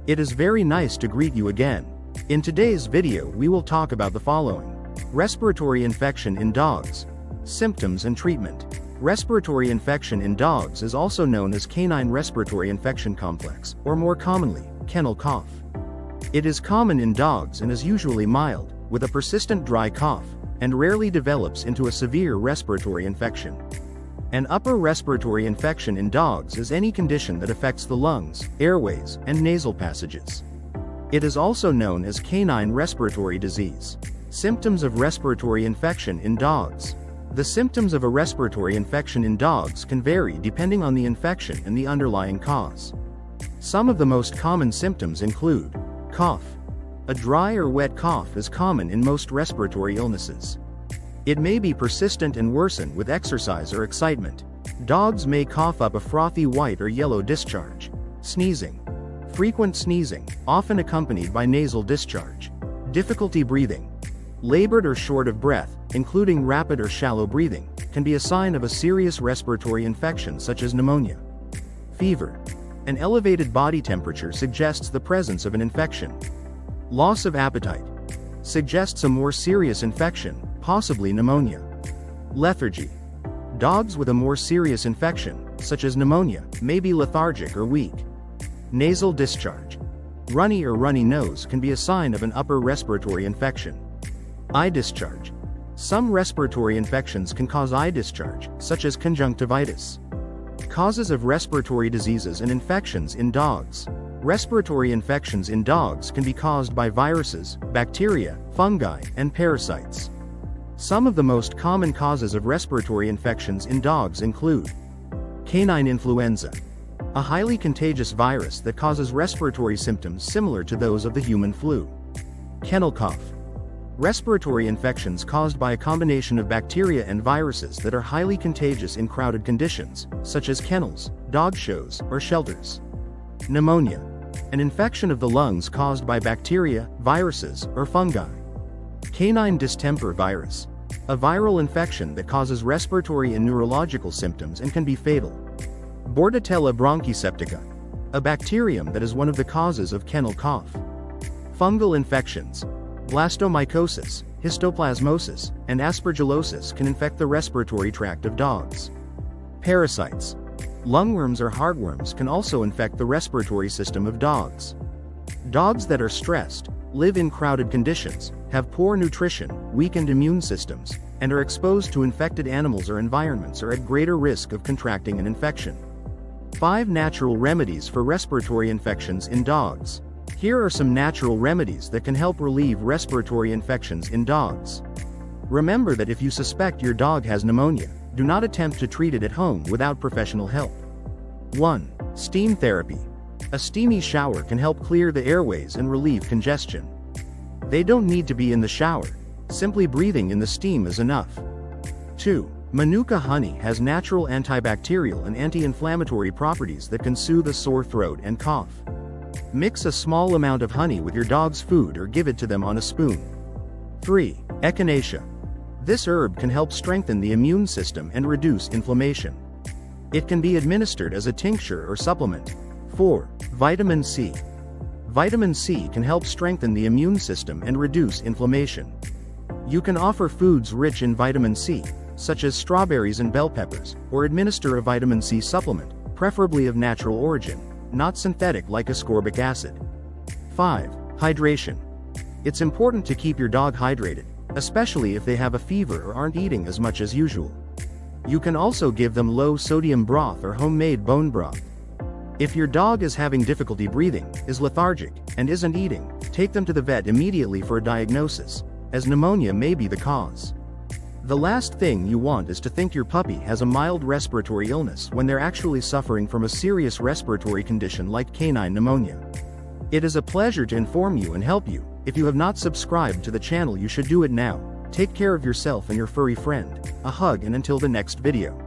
It is very nice to greet you again. In today's video we will talk about the following. Respiratory infection in dogs. Symptoms and treatment. Respiratory infection in dogs is also known as Canine Respiratory Infection Complex, or more commonly, kennel cough. It is common in dogs and is usually mild, with a persistent dry cough, and rarely develops into a severe respiratory infection. An upper respiratory infection in dogs is any condition that affects the lungs, airways, and nasal passages. It is also known as canine respiratory disease. Symptoms of respiratory infection in dogs. The symptoms of a respiratory infection in dogs can vary depending on the infection and the underlying cause. Some of the most common symptoms include cough. A dry or wet cough is common in most respiratory illnesses. It may be persistent and worsen with exercise or excitement. Dogs may cough up a frothy white or yellow discharge. Sneezing. Frequent sneezing, often accompanied by nasal discharge. Difficulty breathing. Labored or short of breath, including rapid or shallow breathing, can be a sign of a serious respiratory infection such as pneumonia. Fever. An elevated body temperature suggests the presence of an infection. Loss of appetite. Suggests a more serious infection, possibly pneumonia. Lethargy. Dogs with a more serious infection, such as pneumonia, may be lethargic or weak. Nasal discharge. Runny or runny nose can be a sign of an upper respiratory infection. Eye discharge. Some respiratory infections can cause eye discharge, such as conjunctivitis. Causes of respiratory diseases and infections in dogs. Respiratory infections in dogs can be caused by viruses, bacteria, fungi, and parasites. Some of the most common causes of respiratory infections in dogs include canine influenza, a highly contagious virus that causes respiratory symptoms similar to those of the human flu. Kennel cough. Respiratory infections caused by a combination of bacteria and viruses that are highly contagious in crowded conditions, such as kennels, dog shows, or shelters. Pneumonia. An infection of the lungs caused by bacteria, viruses, or fungi. Canine distemper virus. A viral infection that causes respiratory and neurological symptoms and can be fatal. Bordetella bronchoseptica. A bacterium that is one of the causes of kennel cough. Fungal infections. Blastomycosis, histoplasmosis, and aspergillosis can infect the respiratory tract of dogs. Parasites. Lungworms or heartworms can also infect the respiratory system of dogs. Dogs that are stressed, live in crowded conditions, have poor nutrition, weakened immune systems, and are exposed to infected animals or environments are at greater risk of contracting an infection. 5 natural remedies for respiratory infections in dogs. Here are some natural remedies that can help relieve respiratory infections in dogs. Remember that if you suspect your dog has pneumonia, do not attempt to treat it at home without professional help. 1. Steam therapy. A steamy shower can help clear the airways and relieve congestion. They don't need to be in the shower. Simply breathing in the steam is enough. 2. Manuka honey has natural antibacterial and anti-inflammatory properties that can soothe a sore throat and cough. Mix a small amount of honey with your dog's food or give it to them on a spoon. 3. Echinacea. This herb can help strengthen the immune system and reduce inflammation. It can be administered as a tincture or supplement. 4. Vitamin C. Vitamin C can help strengthen the immune system and reduce inflammation. You can offer foods rich in vitamin C, such as strawberries and bell peppers, or administer a vitamin C supplement, preferably of natural origin, not synthetic like ascorbic acid. 5. Hydration. It's important to keep your dog hydrated, especially if they have a fever or aren't eating as much as usual. You can also give them low-sodium broth or homemade bone broth. If your dog is having difficulty breathing, is lethargic, and isn't eating, take them to the vet immediately for a diagnosis, as pneumonia may be the cause. The last thing you want is to think your puppy has a mild respiratory illness when they're actually suffering from a serious respiratory condition like canine pneumonia. It is a pleasure to inform you and help you. If you have not subscribed to the channel, you should do it now. Take care of yourself and your furry friend. A hug, and until the next video.